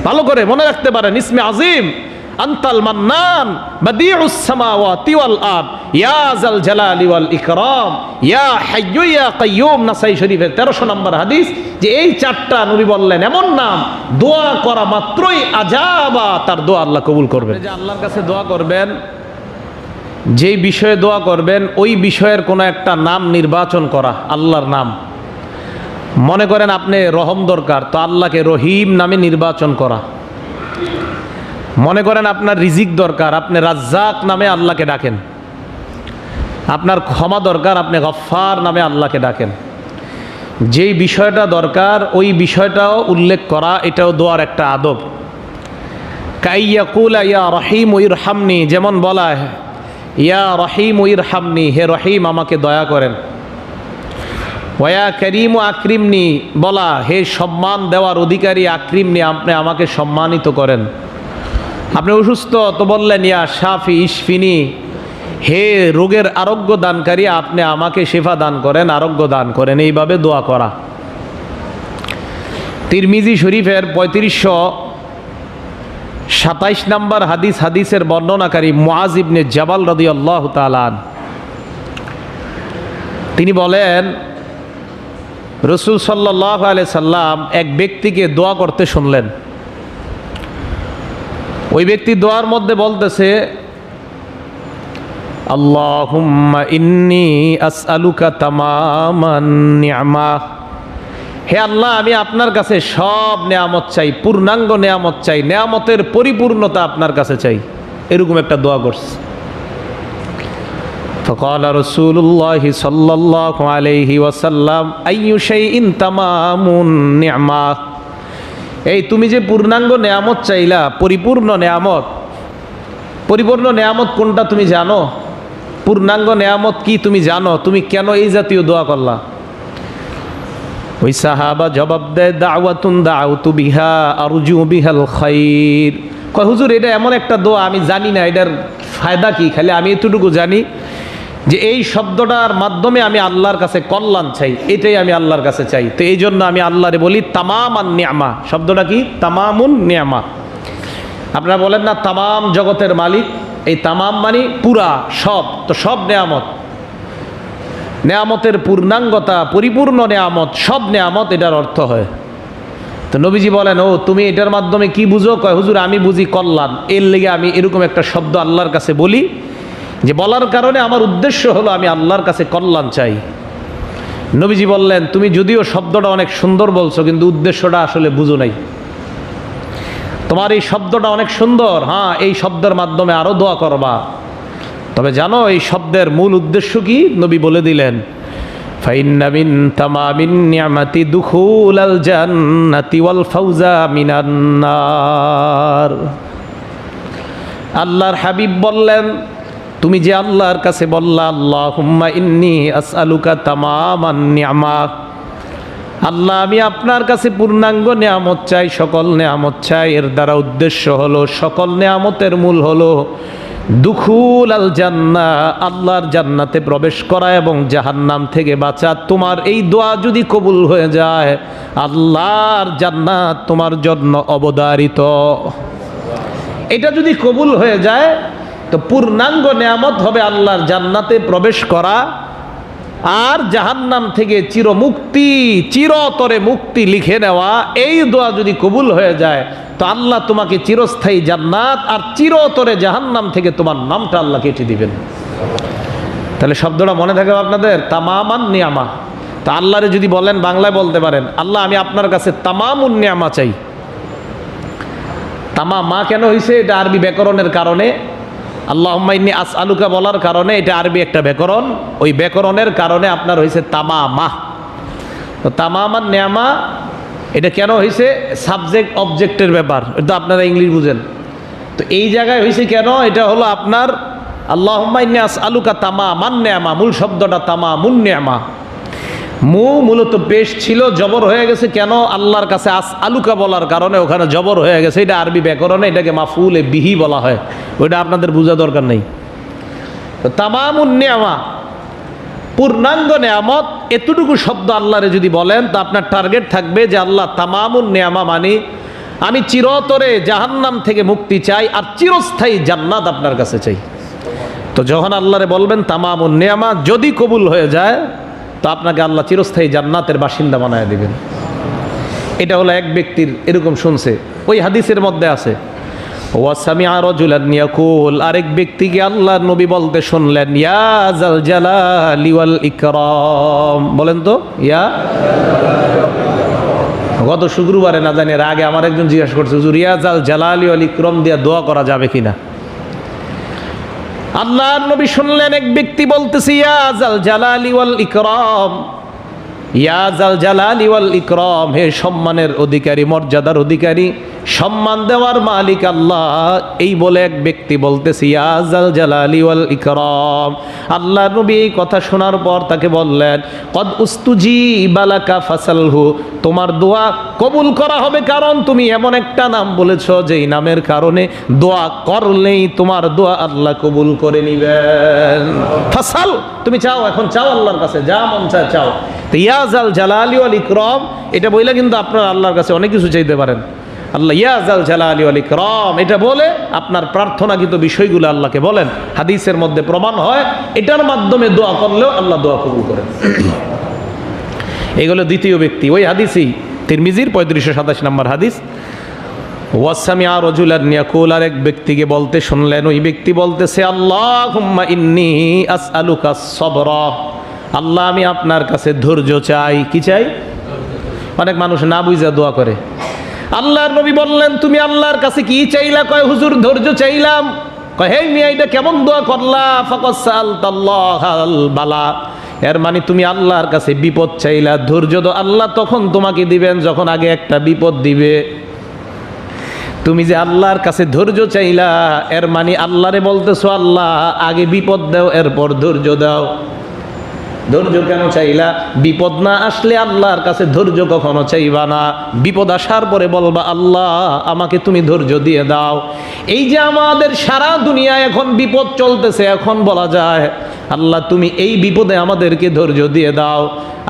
ভালো করে মনে রাখতে পারেন, ইসমে আজিম আনতাল মান্নান বাদিউস সামাওয়াতি ওয়াল আরদ ইয়া যাল জালালি ওয়াল ইকরাম ইয়া হাইয়্যু ইয়া কাইয়্যুম। নাসাই শরীফের 1300 নম্বর হাদিস, যে এই চারটা নবী বললেন এমন নাম দোয়া করা মাত্রই আজাবা, তার দোয়া আল্লাহ কবুল করবেন। যে আল্লাহর কাছে দোয়া করবেন, যেই বিষয়ে দোয়া করবেন ওই বিষয়ের কোনো একটা নাম নির্বাচন করা, আল্লাহর নাম। মনে করেন আপনি রহম দরকার, তো আল্লাহকে রহিম নামে নির্বাচন করা। মনে করেন আপনার রিজিক দরকার, আপনি রাজ্জাক নামে আল্লাহকে ডাকেন। আপনার ক্ষমা দরকার, আপনি গফফার নামে আল্লাহকে ডাকেন। যেই বিষয়টা দরকার ওই বিষয়টাও উল্লেখ করা, এটাও দোয়ার একটা আদব। কাইয়াকুলা ইয়া রহিম ইরহামনি, যেমন বলা ইয়া রহিম ইরহামনি, হে রহিম আমাকে দয়া করেন। ওয়া করিম আকরিমনি, বলা হে সম্মান দেওয়ার অধিকারী আকরিমনি, আপনি আমাকে সম্মানিত করেন। আপনি অসুস্থ, তো বললেন ইয়া শাফি ইশফিনি, হে রোগের আরোগ্য দানকারী, আপনি আমাকে শেফা দান করেন, আরোগ্য দান করেন। এইভাবে দোয়া করা। তিরমিজি শরীফের 3527 নম্বর হাদিস, হাদিসের বর্ণনাকারী মুআজ ইবনে জাবাল রাদিয়াল্লাহু তাআলা আনহু, তিনি বলেন রাসূল সাল্লাল্লাহু আলাইহি সাল্লাম এক ব্যক্তিকে দোয়া করতে শুনলেন। ওই ব্যক্তি দোয়ার মধ্যে বলতেছে আল্লাহুম্মা ইন্নী আসআলুকা তামামান নি'মা, হে আল্লাহ আমি আপনার কাছে সব নেয়ামত চাই, পূর্ণাঙ্গ নেয়ামত চাই, নেয়ামতের পরিপূর্ণতা আপনার কাছে চাই। এরকম একটা দোয়া করছে। فقال رسول الله صلى الله عليه وسلم أي شيء تمام النعمة, এই তুমি যে পূর্ণাঙ্গ নেয়ামত চাইলা, পরিপূর্ণ নেয়ামত, পরিপূর্ণ নেয়ামত কোনটা তুমি জানো? পূর্ণাঙ্গ নেয়ামত কি তুমি জানো? তুমি কেন এই জাতীয় দোয়া করলা? ওই সাহাবা জবাব দেয় দাওয়াতুন দাউতু বিহা আরজু বিহাল খাইর। কয় হুজুর এটা এমন একটা দোয়া আমি জানি না এটার ফায়দা কি, খালি আমি এতটুকু জানি যে এই শব্দটার মাধ্যমে আমি আল্লাহর কাছে কল্যাণ চাই, এটাই আমি আল্লাহর কাছে চাই। তো এই জন্য আমি আল্লাহরে বলি তামামান নিয়ামা। শব্দটা কি? তামামুন নিয়ামা। আপনারা বলেন না তামাম জগতের মালিক, এই তামাম মানে পুরা সব, তো সব নেয়ামত, নেয়ামতের পূর্ণাঙ্গতা, পরিপূর্ণ নেয়ামত, সব নেয়ামত, এটার অর্থ হয়। তো নবীজি বলেন ও তুমি এটার মাধ্যমে কি বুঝো? কয় হুজুর আমি বুঝি কল্যাণ, এর লেগে আমি এরকম একটা শব্দ আল্লাহর কাছে বলি, যে বলার কারণে আমার উদ্দেশ্য হলো আমি আল্লাহর কাছে কল্যাণ চাই। নবীজি বললেন তুমি যদিও শব্দটা অনেক সুন্দর বলছো, কিন্তু উদ্দেশ্যটা আসলে বুঝো নাই। তোমার এই শব্দটা অনেক সুন্দর, হ্যাঁ এই শব্দের মাধ্যমে আরো দোয়া করবা, তবে জানো এই শব্দের মূল উদ্দেশ্য কি? নবী বলে দিলেন ফাইন্না মিন তামামিন নিয়ামাতি দুখুলাল জান্নাতি ওয়াল ফাউজা মিনান নার। আল্লাহর হাবিব বললেন তুমি যে আল্লাহর কাছে বললা আল্লাহুম্মা ইন্নী আসআলুকা তামামান নি'মা, আল্লাহ আমি আপনার কাছে পূর্ণাঙ্গ নেয়ামত চাই, সকল নেয়ামত চাই, এর দ্বারা উদ্দেশ্য হলো, সকল নেয়ামতের মূল হলো দুখুল আল জান্নাহ, আল্লাহর জান্নাতে প্রবেশ করা এবং জাহান্নাম থেকে বাঁচা। তোমার এই দোয়া যদি কবুল হয়ে যায়, আল্লাহর জান্নাত তোমার জন্য অবধারিত। এটা যদি কবুল হয়ে যায় তো পূর্ণাঙ্গ নেয়ামত হবে আল্লাহর জান্নাতে প্রবেশ করা, আর জাহান্নাম থেকে চিরমুক্তি, চিরতরে মুক্তি লিখে নেওয়া। এই দোয়া যদি কবুল হয়ে যায় তো আল্লাহ তোমাকে চিরস্থায়ী জান্নাত আর চিরতরে জাহান্নাম থেকে তোমার নামটা আল্লাহ কেটে দিবেন। তাহলে শব্দটা মনে থাকবে আপনাদের, তামামান নিয়ামা। তা আল্লাহরে যদি বলেন, বাংলায় বলতে পারেন আল্লাহ আমি আপনার কাছে তামামুন নিয়ামা চাই। তামামা কেন হয়েছে? এটা আরবি ব্যাকরণের কারণে। আল্লাহুম্মা ইন্নী আসআলুকা বলার কারণে, এটা আরবি একটা ব্যাকরণ, ওই ব্যাকরণের কারণে আপনার হয়েছে তামামা। তো তামামান নিয়ামা এটা কেন হয়েছে? সাবজেক্ট অবজেক্টের ব্যাপার, এটা আপনারা ইংলিশ বুঝেন। তো এই জায়গায় হয়েছে কেন? এটা হলো আপনার আল্লাহুম্মা ইন্নী আসআলুকা তামামান নিয়ামা, মূল শব্দটা তামামুন নিয়ামা। মূলত পেশ ছিল, জবর হয়ে গেছে কেন? আল্লাহর কাছে আসআলুকা বলার কারণে ওখানে জবর হয়ে গেছে। এটা আরবি ব্যাকরণে এটাকে মাফউলে বিহি বলা হয়, ওইটা আপনাদের বোঝা দরকার নেই। তো তামামুন নিয়ামা, পূর্ণাঙ্গ নেয়ামত, এতটুকু শব্দ আল্লাহরে যদি বলেন তো আপনার টার্গেট থাকবে যে আল্লাহ তামামুন নিয়ামা মানে আমি চিরতরে জাহান্নাম থেকে মুক্তি চাই আর চিরস্থায়ী জান্নাত আপনার কাছে চাই। তো যখন আল্লাহরে বলবেন তামামুন নিয়ামত যদি কবুল হয়ে যায়, তো আপনাকে আল্লাহ চিরস্থায়ী জান্নাতের বাসিন্দা বানায় দিবেন। এটা হলো এক ব্যক্তির এরকম শুনছে, ওই হাদিসের মধ্যে আছে ওয়াসামিআ রাজুলান ইয়াকুল, আরেক ব্যক্তিকে আল্লাহর নবী বলতে শুনলেন ইয়া জাল জালালি ওয়াল ইকরাম। বলেন তো ইয়া। গত শুক্রবারে না জানি এর আগে আমার একজন জিজ্ঞাসা করছে হুজুর ইয়া জাল জালালি ওয়াল ইকরাম দিয়া দোয়া করা যাবে কিনা। আল্লাহর নবী শুনলেন এক ব্যক্তি বলতেছে ইয়া জাল জালালি ওয়াল ইকরাম, ইয়া জাল জালালি ওয়াল ইকরাম, হে সম্মানের অধিকারী, মর্যাদার অধিকারী, সম্মান দেওয়ার মালিক আল্লাহ। এই বলে এক ব্যক্তি বলতেছে ইয়া জাল জালালি ওয়াল ইকরাম। আল্লাহ নবী এই কথা শোনার পর তাকে বললেন কদ উস্তুজিবা লাকা ফাসালহু, তোমার দোয়া কবুল করা হবে, কারণ তুমি এমন একটা নাম বলেছ যেই নামের কারণে দোয়া করলেই তোমার দোয়া আল্লাহ কবুল করে নিবেন। ফাসাল, তুমি চাও, এখন চাও আল্লাহর কাছে, যা মন চায় চাও। তো ইয়া জাল জালালি ওয়াল ইকরাম এটা বইলে কিন্তু আপনারা আল্লাহর কাছে অনেক কিছু চাইতে পারেন। আল্লাহ ইয়া জাল জালালি ওয়াল ইকরাম এটা বলে আপনার প্রার্থনাকৃত বিষয়গুলো আল্লাহকে বলেন। হাদিসের মধ্যে প্রমাণ হয় এটার মাধ্যমে দোয়া করলেও আল্লাহ দোয়া কবুল করেন। এগুলো দ্বিতীয় ব্যক্তি, ওই হাদিসই তিরমিজির 3527 নম্বর হাদিস। ওয়াসামিআ রাজুলান ইয়াকুল, আরেক ব্যক্তিকে বলতে শুনলেন, ওই ব্যক্তি বলতেছে আল্লাহুম্মা ইন্নী আসআলুকা সবরা, আল্লাহ আমি আপনার কাছে ধৈর্য চাই। কি চাই? অনেক মানুষ না বুঝা দোয়া করে। আল্লাহর নবী বললেন তুমি আল্লাহর কাছে কি চাইলা? কয় হুজুর ধৈর্য চাইলাম। কয় হে মিয়া এটা কেমন দোয়া করলা? ফাকাদ সাআলতাল্লাহাল বালা, এর মানে তুমি আল্লাহর কাছে বিপদ চাইলা। ধৈর্য তো আল্লাহ তখন তোমাকে দিবেন যখন আগে একটা বিপদ দিবে। তুমি যে আল্লাহর কাছে ধৈর্য চাইলা, এর মানে আল্লাহরে বলতেছো আল্লাহ আগে বিপদ দাও এরপর ধৈর্য দাও। ধৈর্য কেন চাইলা? বিপদ না আসলে আল্লাহর কাছে ধৈর্য কখনো চাইবা না, বিপদ আসার পরে বলবা আল্লাহ আমাকে তুমি ধৈর্য দিয়ে দাও। এই যে আমাদের সারা দুনিয়ায় এখন বিপদ চলতেছে, এখন বলা যায় আল্লাহ তুমি এই বিপদে আমাদেরকে ধৈর্য দিয়ে দাও।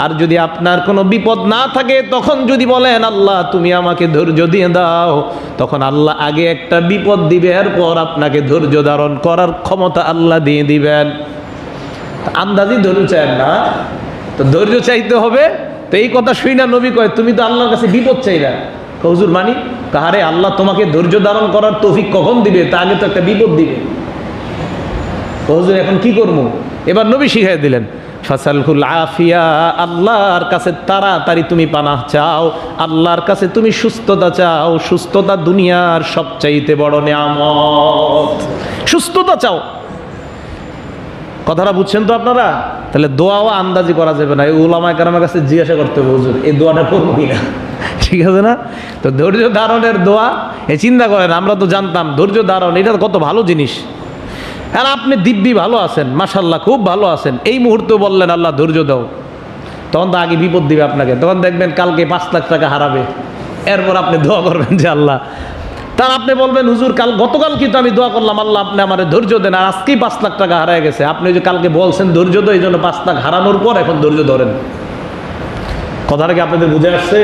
আর যদি আপনার কোনো বিপদ না থাকে তখন যদি বলেন আল্লাহ তুমি আমাকে ধৈর্য দিয়ে দাও, তখন আল্লাহ আগে একটা বিপদ দিবে, এরপর আপনাকে ধৈর্য ধারণ করার ক্ষমতা আল্লাহ দিয়ে দিবেন। আন্দাজি ধৈর্য চায় না, তো ধৈর্য চাইতে হবে। তো এই কথা শুই না নবী কয় তুমি তো আল্লাহর কাছে বিপদ চাইলা। হুজুর মানি কাহারে আল্লাহ তোমাকে ধৈর্য ধারণ করার তৌফিক কখন দিবে? তা আগে তো একটা বিপদ দিবে। হুজুর এখন কি করবো? এবার নবী শিখাই দিলেন ফাসালহুল আফিয়া, আল্লাহর কাছে তাড়াতাড়ি তুমি পানাহ চাও, আল্লাহর কাছে তুমি সুস্থতা চাও। সুস্থতা দুনিয়ার সবচাইতে বড় নিয়ামত। সুস্থতা চাও, কথাটা বুঝছেন তো আপনারা? তাহলে দোয়াও আন্দাজি করা যাবে না, এই উলামায়ে কেরামের কাছে জিজ্ঞাসা করতে হবে হুজুর এই দোয়াটা করবো কিনা। ঠিক আছে না? তো ধৈর্য ধারণের দোয়া, এ চিন্তা করেন আমরা তো জানতাম ধৈর্য ধারণ এটা কত ভালো জিনিস। আর আপনি দিব্যি ভালো আছেন, মাশাল্লাহ খুব ভালো আছেন, এই মুহূর্তে বললেন আল্লাহ ধৈর্য দাও, তখন তো আগে বিপদ দিবে আপনাকে। তখন দেখবেন কালকে 5 লাখ টাকা হারাবে, এরপর আপনি দোয়া করবেন যে আল্লাহ, তার আপনি বলবেন হুজুর গতকাল কিন্তু আমি দোয়া করলাম আল্লাহ আপনি আমার ধৈর্য দেন, আর আজকেই 5 লাখ টাকা হারায় গেছে। আপনি যে কালকে বলছেন ধৈর্য দাও, এই জন্য 5 লাখ হারানোর পর এখন ধৈর্য ধরেন। কথাটা কি আপনাদের বুঝে আসছে?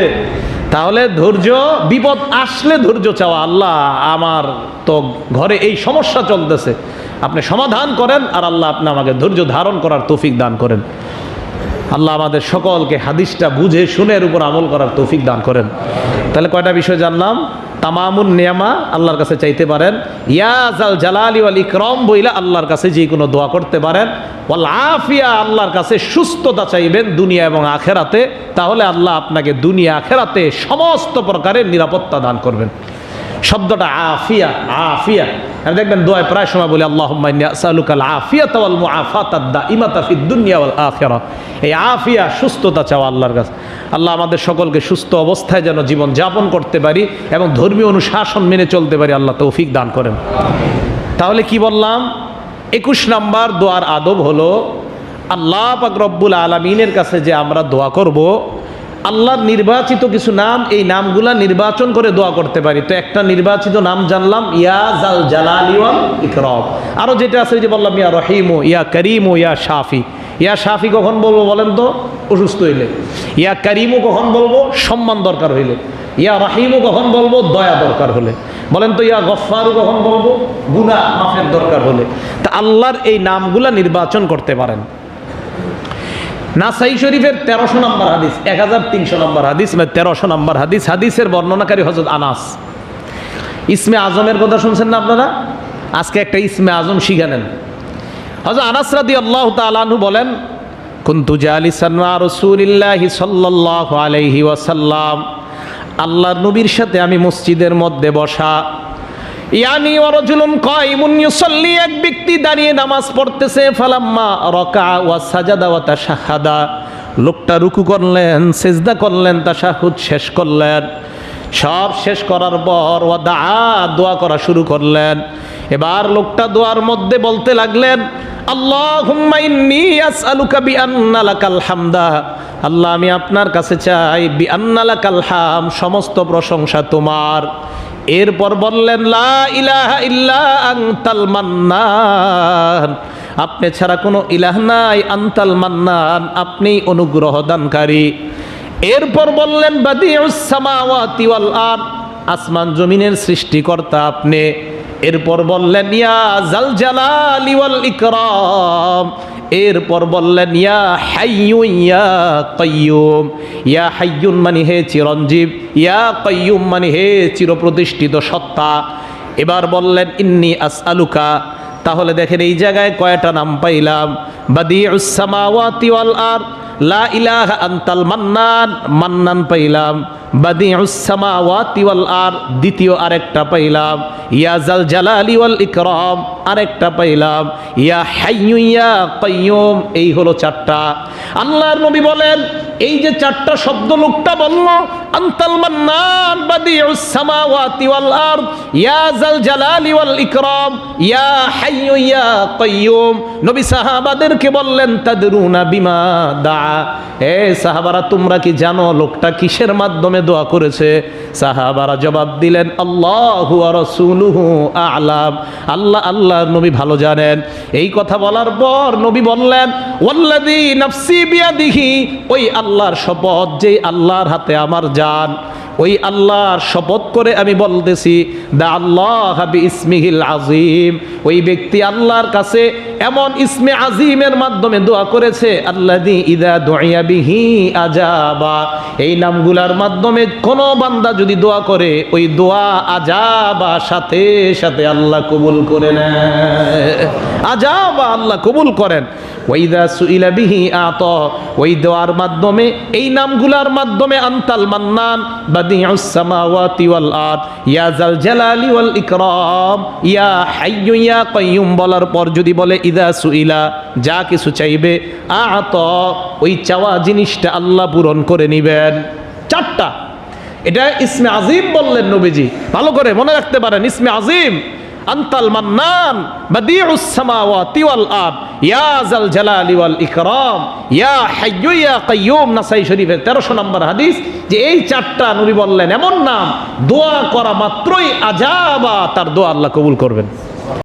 তাহলে ধৈর্য, বিপদ আসলে ধৈর্য চাওয়া, আল্লাহ আমার তো ঘরে এই সমস্যা চলতেছে, আপনি সমাধান করেন, আর আল্লাহ আপনি আমাকে ধৈর্য ধারণ করার তৌফিক দান করেন। আল্লাহ আমাদের সকলকে হাদিসটা বুঝে শুনে এর উপর আমল করার তৌফিক দান করেন। তাহলে কয়টা বিষয় জানলাম? তামামুন নিয়ামা আল্লাহর কাছে চাইতে পারেন, ইয়া জাল জালালি ওয়াল ইকরাম বইলা আল্লাহর কাছে যে কোনো দোয়া করতে পারেন, ওয়াল আফিয়া আল্লাহর কাছে সুস্থতা চাইবেন দুনিয়া এবং আখেরাতে, তাহলে আল্লাহ আপনাকে দুনিয়া আখেরাতে সমস্ত প্রকারের নিরাপত্তা দান করবেন। শব্দটা আফিয়া, আফিয়া আমি দেখবেন দোয়ায় প্রায় সময় বলি আল্লাহুম্মা ইন্নী আসআলুকাল আফিয়াতা ওয়াল মুআফাতাদ দাইমাতা ফিদ দুনিয়া ওয়াল আখিরাহ। এই আফিয়া সুস্থতা চাওয়া আল্লাহর কাছে। আল্লাহ আমাদের সকলকে সুস্থ অবস্থায় যেন জীবন যাপন করতে পারি এবং ধর্মীয় অনুশাসন মেনে চলতে পারি, আল্লাহ তৌফিক দান করেন। তাহলে কি বললাম? 21 নম্বর দোয়ার আদব হলো আল্লাহ পাক রব্বুল আলামিনের কাছে যে আমরা দোয়া করব, আল্লাহর নির্বাচিত কিছু নাম, এই নামগুলা নির্বাচন করে দোয়া করতে পারি। তো একটা নির্বাচিত নাম জানলাম ইয়া জাল জালালি ওয়াল ইকরাম। আরও যেটা আছে যে বললাম ইয়া রহিমু, ইয়া করিমু, ইয়া শাফি। ইয়া শাফি কখন বলবো বলেন তো? অসুস্থ হইলে। ইয়া করিমু কখন বলবো? সম্মান দরকার হইলে। ইয়া রাহিমু কখন বলবো? দয়া দরকার হলে। বলেন তো ইয়া গফফারু কখন বলবো? গুনাহ মাফের দরকার হলে। তা আল্লাহর এই নামগুলা নির্বাচন করতে পারেন। নাসাই শরীফের 1300 নম্বর হাদিস, 1300 নম্বর হাদিস, 1300 নম্বর হাদিস, হাদিসের বর্ণনাকারী হযরত আনাস। ইসমে আজমের কথা শুনছেন না আপনারা? আজকে একটা ইসমে আজম শিখে নেন। হযরত আনাস রাদিয়াল্লাহু তাআলা আনহু বলেন, কুনতু জালিসান মা রাসূলিল্লাহি সাল্লাল্লাহু আলাইহি ওয়াসাল্লাম, আল্লাহর নবীর সাথে আমি মসজিদের মধ্যে বসা। ইয়ানি ওয়া রাজুলুন কায়িমুন ইউসাল্লি, এক ব্যক্তি দাঁড়িয়ে নামাজ পড়তেছে। ফালাম্মা রাকা ওয়া সাজাদা ওয়া তাশাহাদা, লোকটা রুকু করলেন, সিজদা করলেন, তাশাহুদ শেষ করলেন। সব শেষ করার পর ওয়া দাআ, দোয়া করা শুরু করলেন। এবার লোকটা দোয়ার মধ্যে বলতে লাগলেন, আল্লাহুম্মা ইন্নী আসআলুকা বিআন্না লাকাল হামদা, আল্লাহ আমি আপনার কাছে চাই, বিআন্না লাকাল হাম, সমস্ত প্রশংসা তোমার। এরপর বললেন, লা ইলাহা ইল্লা আনতাল মান্নান, আপনি ছাড়া কোনো ইলাহ নাই, আনতাল মান্নান, আপনি অনুগ্রহ দানকারী। এরপর বললেন, বাদিউস সামাওয়াতি ওয়াল আরদ, আসমান জমিনের সৃষ্টিকর্তা আপনি। এরপর বললেন, ইয়া জাল জালালি ওয়াল ইকরাম। এরপর বললেন, ইয়া হাইয়্যু ইয়া কাইয়্যুম, ইয়া হাইয়্যুন মানে হে চিরঞ্জীব, ইয়া কাইয়্যুম মানে হে চিরপ্রতিষ্ঠিত সত্তা। এবার বললেন, ইন্নী আসআলুকা, তাহলে দেখেন এই জায়গায় কয়টা নাম পাইলাম? বাদিউস সামাওয়াতি ওয়াল আরদ, লা ইলাহা আনতাল মান্নান, মান্নান পাইলাম। বাদিউস সামাওয়াতি ওয়াল আরদ, দ্বিতীয় আরেকটা পাইলাম। ইয়া জাল জালালি ওয়াল ইকরাম, আরেকটা পাইলাম। ইয়া হাইয়্যু ইয়া কাইয়্যুম, এই হলো চারটা। আল্লাহর নবী বলেন, এই যে চারটা শব্দ লোকটা বলল, আনতাল মান্নান, বাদিউস সামাওয়াতি ওয়াল আরদ, ইয়া জাল জালালি ওয়াল ইকরাম, ইয়া হাইয়্যু ইয়া কাইয়্যুম, নবী সাহাবাদেরকে বললেন, তাদরুনা বিমা দা, হে সাহাবারা তোমরা কি জানো লোকটা কিসের মাধ্যমে দোয়া করেছে? সাহাবারা জবাব দিলেন, আল্লাহু ওয়া রাসূলুহু আ'লাম, আল্লাহ আল্লাহর নবী ভালো জানেন। এই কথা বলার পর নবী বললেন, ওয়াল্লাযী নাফসি বিয়াদিহি, ওই আল্লাহর শপথ যেই আল্লাহর হাতে আমার জান, ওই আল্লাহর শপথ করে আমি বলতেছি, দা আল্লাহ বিইসমিহিল আযীম, ওই ব্যক্তি আল্লাহর কাছে এমন ইসমে আজিমের মাধ্যমে দোয়া করেছে, আল্লাযী ইযা দুইয়া বিহি আজাবা, এই নামগুলার মাধ্যমে কোন বান্দা যদি দোয়া করে, ওই দোয়া আজাবা, সাথে সাথে আল্লাহ কবুল করে নেয়। আজাবা, আল্লাহ কবুল করেন। ওয়াইদা সুইলা বিহি আতা, ওই দোয়ার মাধ্যমে, এই নামগুলার মাধ্যমে, আনতাল মান্নান, বাদিউস সামাওয়াতি ওয়াল আরদ, ইয়া জাল জালালি ওয়াল ইকরাম, ইয়া হাইয়্যু ইয়া কাইয়্যুম বলার পর যদি বলে ইদা সুইলা, যা কিছু চাইবে, আতা, ওই চাওয়া জিনিসটা আল্লাহ পূরণ করে নিবেন। চারটা, এটা ইসমে আজিম বললেন নবীজি, ভালো করে মনে রাখতে পারেন। ইসমে আজিম, আনতাল মান্নান, বাদিউস সামাওয়াতি ওয়াল আরদ, ইয়া জাল জালালি ওয়াল ইকরাম, ইয়া হাইয়্যু ইয়া কাইয়্যুম, নাসাই শরীফের 1300 নম্বর হাদিস, যে এই চারটা নবী বললেন এমন নাম, দোয়া করা মাত্রই আজাবা, তার দোয়া আল্লাহ কবুল করবেন।